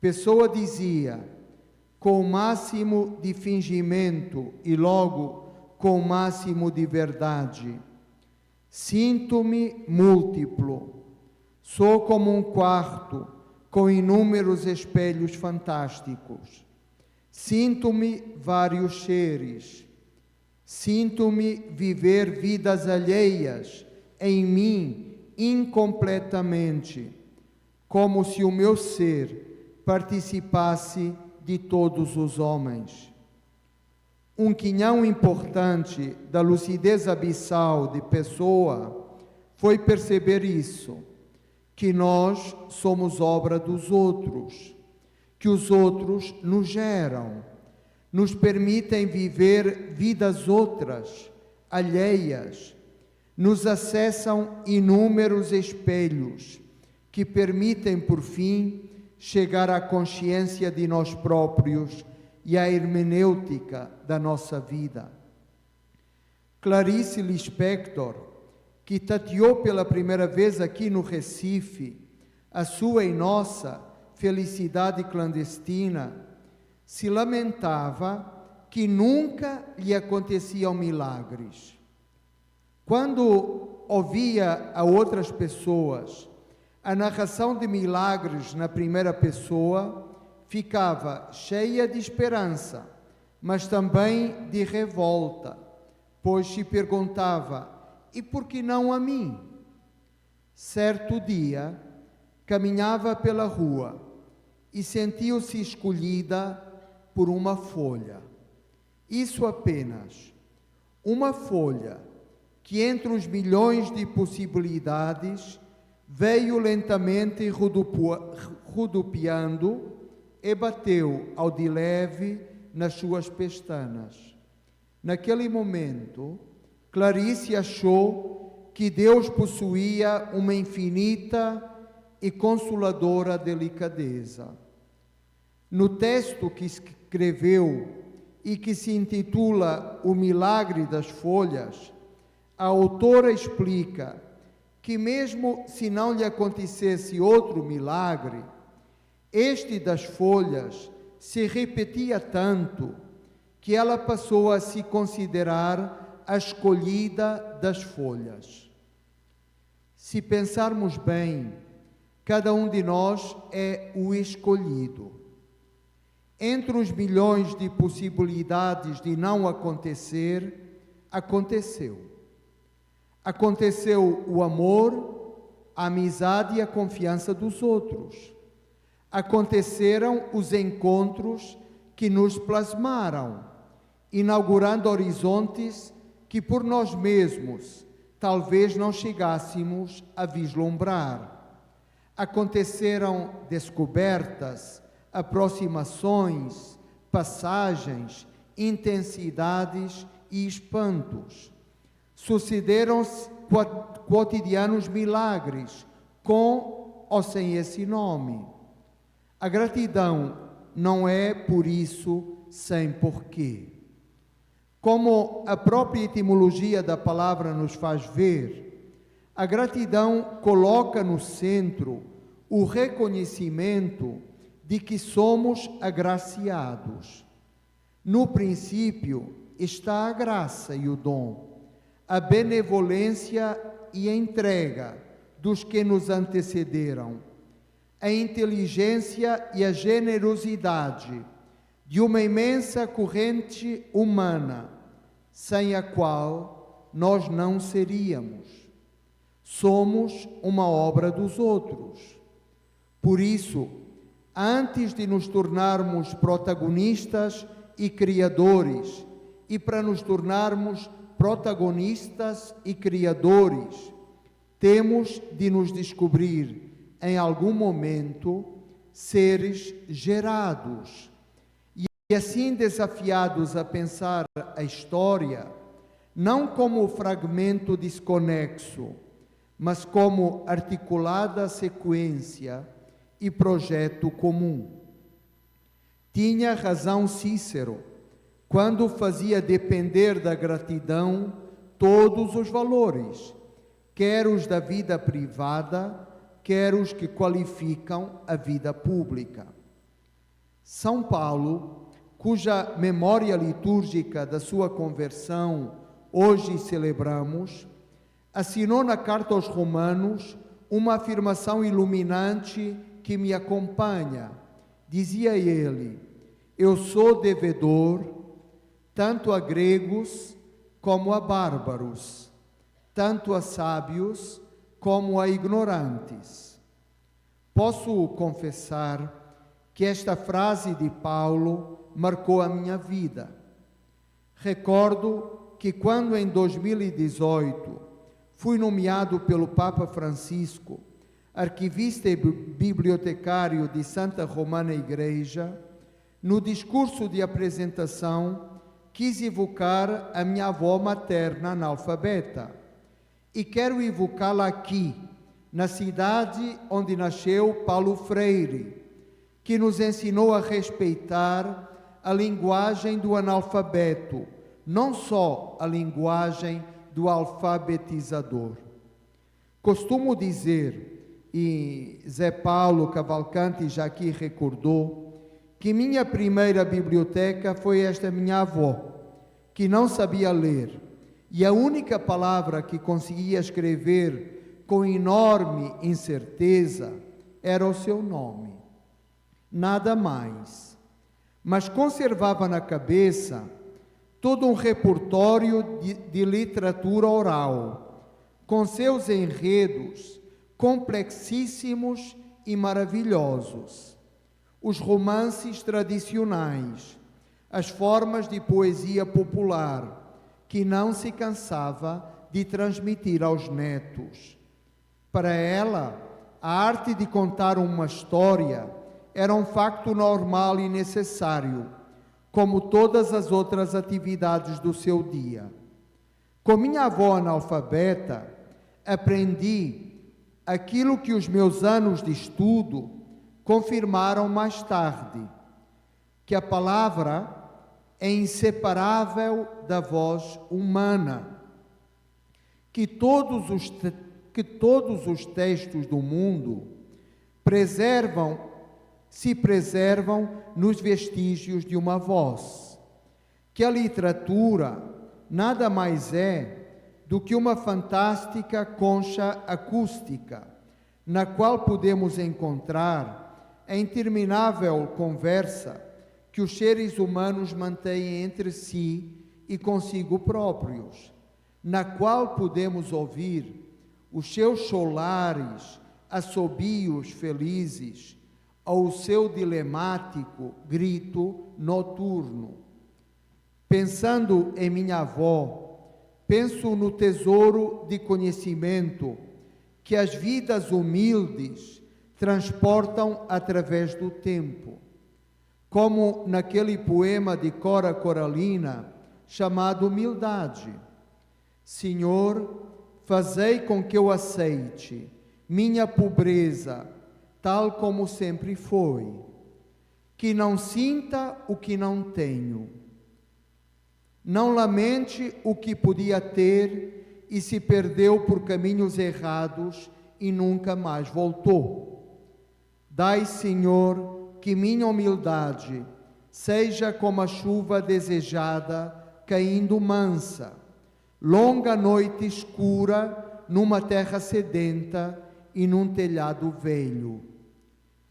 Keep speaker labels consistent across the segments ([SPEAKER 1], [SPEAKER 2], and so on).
[SPEAKER 1] Pessoa dizia, com o máximo de fingimento e logo com o máximo de verdade: sinto-me múltiplo, sou como um quarto com inúmeros espelhos fantásticos. Sinto-me vários seres, sinto-me viver vidas alheias em mim incompletamente, como se o meu ser participasse de todos os homens. Um quinhão importante da lucidez abissal de Pessoa foi perceber isso, que nós somos obra dos outros, que os outros nos geram, nos permitem viver vidas outras, alheias, nos acessam inúmeros espelhos que permitem, por fim, chegar à consciência de nós próprios e à hermenêutica da nossa vida. Clarice Lispector, que tateou pela primeira vez aqui no Recife a sua e nossa felicidade clandestina, se lamentava que nunca lhe aconteciam milagres. Quando ouvia a outras pessoas a narração de milagres na primeira pessoa, ficava cheia de esperança, mas também de revolta, pois se perguntava: e por que não a mim? Certo dia, caminhava pela rua e sentiu-se escolhida por uma folha. Isso apenas, uma folha que entre os milhões de possibilidades veio lentamente rodopiando e bateu ao de leve nas suas pestanas. Naquele momento, Clarice achou que Deus possuía uma infinita e consoladora delicadeza. No texto que escreveu e que se intitula O Milagre das Folhas, a autora explica que mesmo se não lhe acontecesse outro milagre, este das folhas se repetia tanto que ela passou a se considerar a escolhida das folhas. Se pensarmos bem, cada um de nós é o escolhido. Entre os milhões de possibilidades de não acontecer, aconteceu. Aconteceu o amor, a amizade e a confiança dos outros. Aconteceram os encontros que nos plasmaram, inaugurando horizontes que por nós mesmos talvez não chegássemos a vislumbrar. Aconteceram descobertas, aproximações, passagens, intensidades e espantos. Sucederam-se cotidianos milagres, com ou sem esse nome. A gratidão não é, por isso, sem porquê. Como a própria etimologia da palavra nos faz ver, a gratidão coloca no centro o reconhecimento de que somos agraciados. No princípio está a graça e o dom, a benevolência e a entrega dos que nos antecederam, a inteligência e a generosidade de uma imensa corrente humana, sem a qual nós não seríamos. Somos uma obra dos outros. Por isso, antes de nos tornarmos protagonistas e criadores, e para nos tornarmos protagonistas e criadores, temos de nos descobrir em algum momento seres gerados e assim desafiados a pensar a história não como fragmento desconexo, mas como articulada sequência e projeto comum. Tinha razão Cícero quando fazia depender da gratidão todos os valores, quer os da vida privada, quer os que qualificam a vida pública. São Paulo, cuja memória litúrgica da sua conversão hoje celebramos, assinou na carta aos Romanos uma afirmação iluminante que me acompanha. Dizia ele: eu sou devedor tanto a gregos como a bárbaros, tanto a sábios como a ignorantes. Posso confessar que esta frase de Paulo marcou a minha vida. Recordo que quando em 2018 fui nomeado pelo Papa Francisco arquivista e bibliotecário de Santa Romana Igreja, no discurso de apresentação quis evocar a minha avó materna analfabeta e quero evocá-la aqui, na cidade onde nasceu Paulo Freire, que nos ensinou a respeitar a linguagem do analfabeto, não só a linguagem do alfabetizador. Costumo dizer, e Zé Paulo Cavalcanti já aqui recordou, que minha primeira biblioteca foi esta minha avó, que não sabia ler, e a única palavra que conseguia escrever com enorme incerteza era o seu nome. Nada mais. Mas conservava na cabeça todo um repertório de literatura oral, com seus enredos complexíssimos e maravilhosos. Os romances tradicionais, as formas de poesia popular, que não se cansava de transmitir aos netos. Para ela, a arte de contar uma história era um facto normal e necessário, como todas as outras atividades do seu dia. Com minha avó analfabeta, aprendi aquilo que os meus anos de estudo confirmaram mais tarde, que a palavra é inseparável da voz humana, que todos os textos do mundo se preservam nos vestígios de uma voz, que a literatura nada mais é do que uma fantástica concha acústica, na qual podemos encontrar a interminável conversa que os seres humanos mantêm entre si e consigo próprios, na qual podemos ouvir os seus solares assobios felizes ou o seu dilemático grito noturno. Pensando em minha avó, penso no tesouro de conhecimento que as vidas humildes transportam através do tempo, como naquele poema de Cora Coralina chamado Humildade. Senhor, fazei com que eu aceite minha pobreza tal como sempre foi, que não sinta o que não tenho, não lamente o que podia ter e se perdeu por caminhos errados e nunca mais voltou. Dai, Senhor, que minha humildade seja como a chuva desejada caindo mansa, longa noite escura numa terra sedenta e num telhado velho.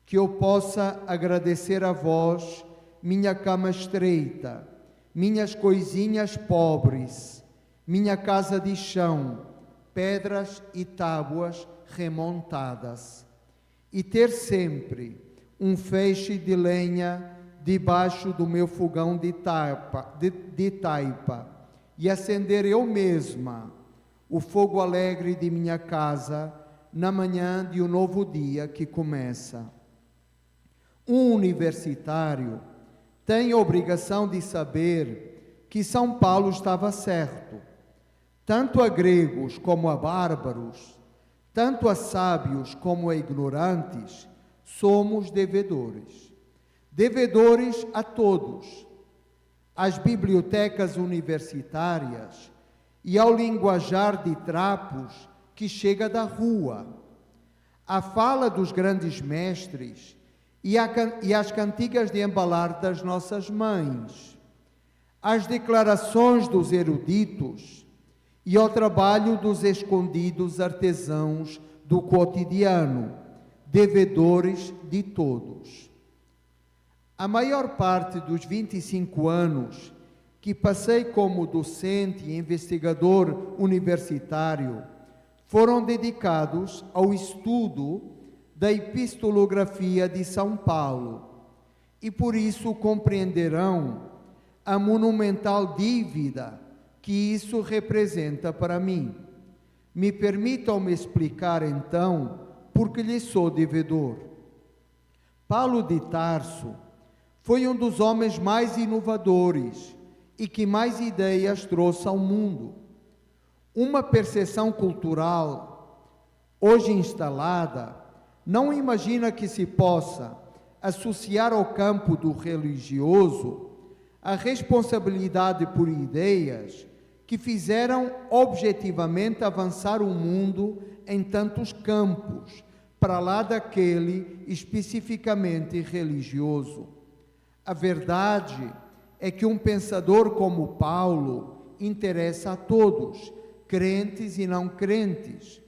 [SPEAKER 1] Que eu possa agradecer a vós, minha cama estreita, minhas coisinhas pobres, minha casa de chão, pedras e tábuas remontadas, e ter sempre um feixe de lenha debaixo do meu fogão de taipa, e acender eu mesma o fogo alegre de minha casa na manhã de um novo dia que começa. Um universitário tem a obrigação de saber que São Paulo estava certo. Tanto a gregos como a bárbaros, tanto a sábios como a ignorantes, somos devedores. Devedores a todos, às bibliotecas universitárias e ao linguajar de trapos que chega da rua. A fala dos grandes mestres e às cantigas de embalar das nossas mães, às declarações dos eruditos e ao trabalho dos escondidos artesãos do cotidiano, devedores de todos. A maior parte dos 25 anos que passei como docente e investigador universitário foram dedicados ao estudo da epistolografia de São Paulo e por isso compreenderão a monumental dívida que isso representa para mim. Me permitam-me explicar então por que lhe sou devedor. Paulo de Tarso foi um dos homens mais inovadores e que mais ideias trouxe ao mundo. Uma percepção cultural hoje instalada não imagina que se possa associar ao campo do religioso a responsabilidade por ideias que fizeram objetivamente avançar o mundo em tantos campos, para lá daquele especificamente religioso. A verdade é que um pensador como Paulo interessa a todos, crentes e não crentes,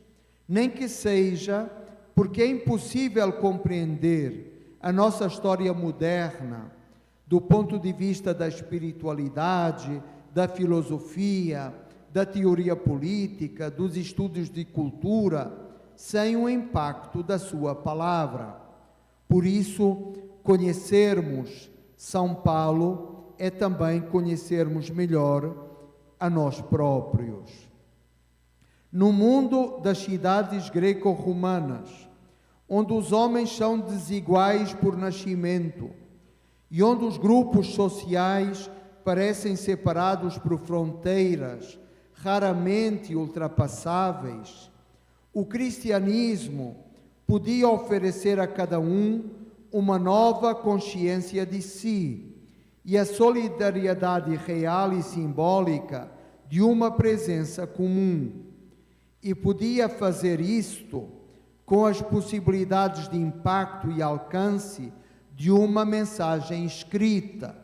[SPEAKER 1] nem que seja porque é impossível compreender a nossa história moderna do ponto de vista da espiritualidade, da filosofia, da teoria política, dos estudos de cultura, sem o impacto da sua palavra. Por isso, conhecermos São Paulo é também conhecermos melhor a nós próprios. No mundo das cidades greco-romanas, onde os homens são desiguais por nascimento e onde os grupos sociais parecem separados por fronteiras raramente ultrapassáveis, o cristianismo podia oferecer a cada um uma nova consciência de si e a solidariedade real e simbólica de uma presença comum. E podia fazer isto com as possibilidades de impacto e alcance de uma mensagem escrita.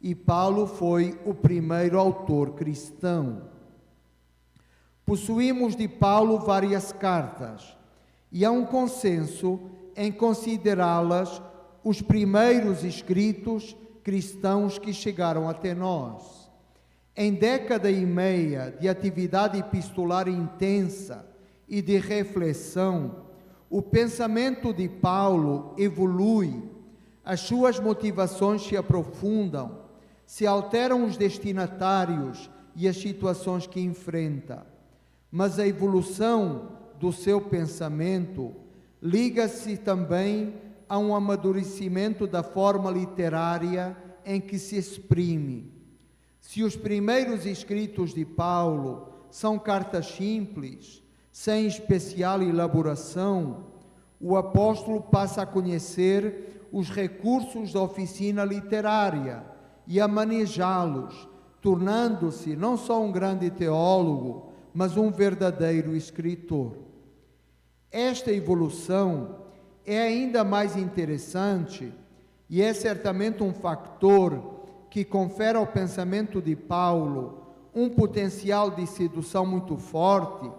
[SPEAKER 1] E Paulo foi o primeiro autor cristão. Possuímos de Paulo várias cartas, e há um consenso em considerá-las os primeiros escritos cristãos que chegaram até nós. Em década e meia de atividade epistolar intensa e de reflexão, o pensamento de Paulo evolui, as suas motivações se aprofundam, se alteram os destinatários e as situações que enfrenta. Mas a evolução do seu pensamento liga-se também a um amadurecimento da forma literária em que se exprime. Se os primeiros escritos de Paulo são cartas simples, sem especial elaboração, o apóstolo passa a conhecer os recursos da oficina literária e a manejá-los, tornando-se não só um grande teólogo, mas um verdadeiro escritor. Esta evolução é ainda mais interessante e é certamente um fator que confere ao pensamento de Paulo um potencial de sedução muito forte,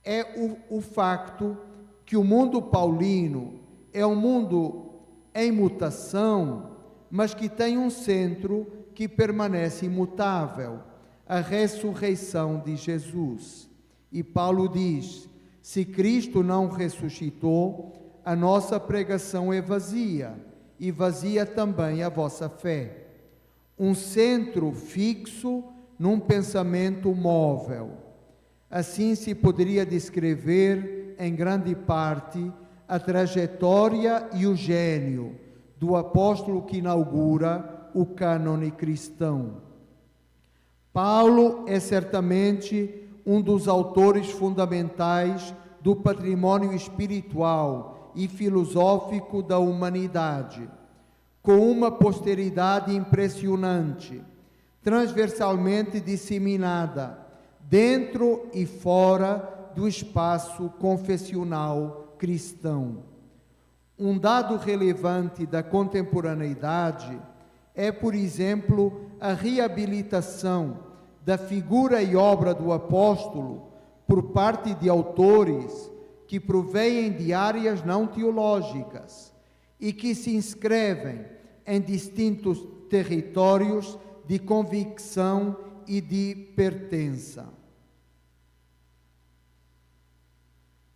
[SPEAKER 1] é o facto que o mundo paulino é um mundo em mutação, mas que tem um centro que permanece imutável, a ressurreição de Jesus. E Paulo diz: se Cristo não ressuscitou, a nossa pregação é vazia, e vazia também a vossa fé. Um centro fixo num pensamento móvel. Assim se poderia descrever, em grande parte, a trajetória e o gênio do apóstolo que inaugura o cânone cristão. Paulo é certamente um dos autores fundamentais do patrimônio espiritual e filosófico da humanidade, com uma posteridade impressionante, transversalmente disseminada, dentro e fora do espaço confessional cristão. Um dado relevante da contemporaneidade é, por exemplo, a reabilitação da figura e obra do apóstolo por parte de autores que provêm de áreas não teológicas e que se inscrevem em distintos territórios de convicção e de pertença.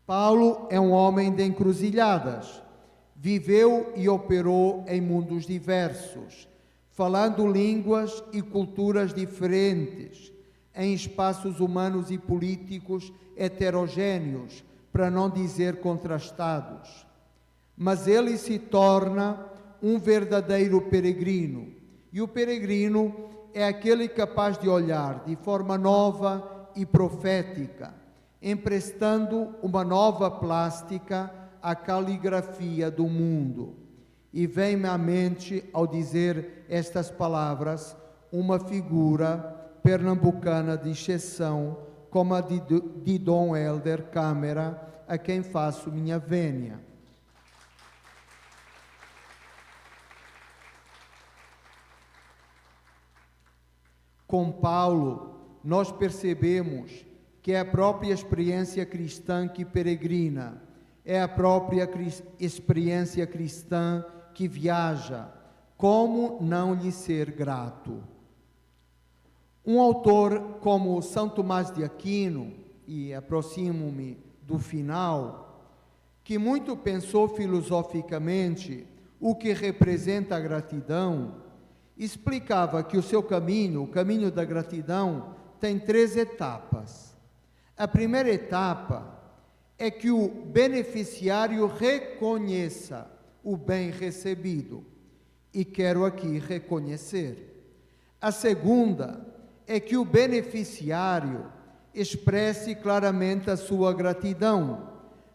[SPEAKER 1] Paulo é um homem de encruzilhadas. Viveu e operou em mundos diversos, falando línguas e culturas diferentes, em espaços humanos e políticos heterogêneos, para não dizer contrastados. Mas ele se torna um verdadeiro peregrino, e o peregrino é aquele capaz de olhar de forma nova e profética, emprestando uma nova plástica à caligrafia do mundo. E vem-me à mente, ao dizer estas palavras, uma figura pernambucana de exceção, como a de Dom Helder Câmara, a quem faço minha vênia. Com Paulo, nós percebemos que é a própria experiência cristã que peregrina, é a própria experiência cristã que viaja. Como não lhe ser grato? Um autor como São Tomás de Aquino, e aproximo-me do final, que muito pensou filosoficamente o que representa a gratidão, explicava que o seu caminho, o caminho da gratidão, tem 3 etapas. A primeira etapa é que o beneficiário reconheça o bem recebido, e quero aqui reconhecer. A segunda é que o beneficiário expresse claramente a sua gratidão,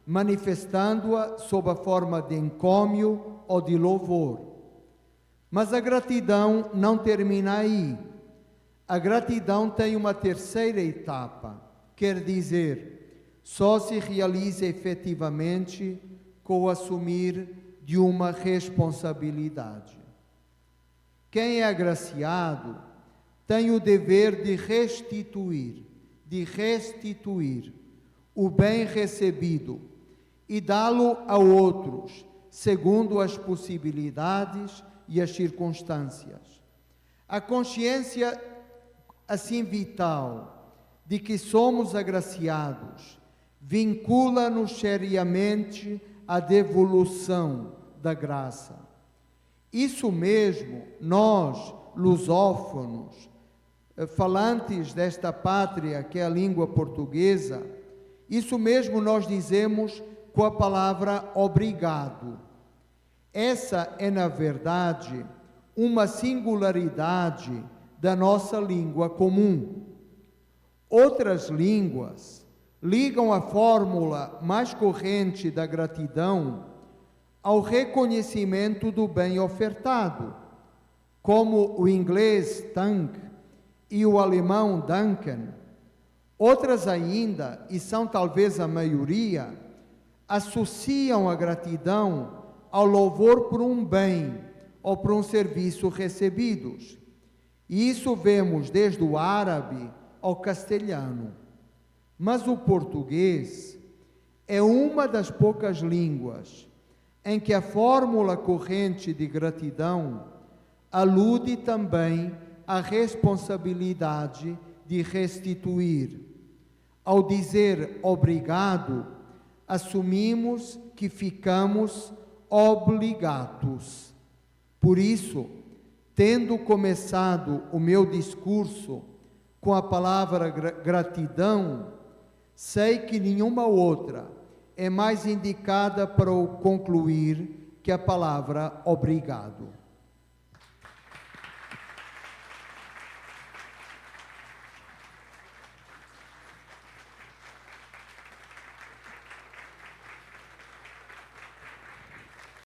[SPEAKER 1] manifestando-a sob a forma de encômio ou de louvor. Mas a gratidão não termina aí. A gratidão tem uma terceira etapa, quer dizer, só se realiza efetivamente com o assumir de uma responsabilidade. Quem é agraciado tem o dever de restituir o bem recebido e dá-lo a outros, segundo as possibilidades e as circunstâncias. A consciência assim vital de que somos agraciados vincula-nos seriamente à devolução da graça. Isso mesmo, nós, lusófonos, falantes desta pátria que é a língua portuguesa, isso mesmo nós dizemos com a palavra obrigado. Essa é, na verdade, uma singularidade da nossa língua comum. Outras línguas ligam a fórmula mais corrente da gratidão ao reconhecimento do bem ofertado, como o inglês thank e o alemão danken. Outras ainda, e são talvez a maioria, associam a gratidão ao louvor por um bem ou por um serviço recebidos. E isso vemos desde o árabe ao castelhano. Mas o português é uma das poucas línguas em que a fórmula corrente de gratidão alude também à responsabilidade de restituir. Ao dizer obrigado, assumimos que ficamos obligados. Por isso, tendo começado o meu discurso com a palavra gratidão, sei que nenhuma outra é mais indicada para o concluir que a palavra obrigado.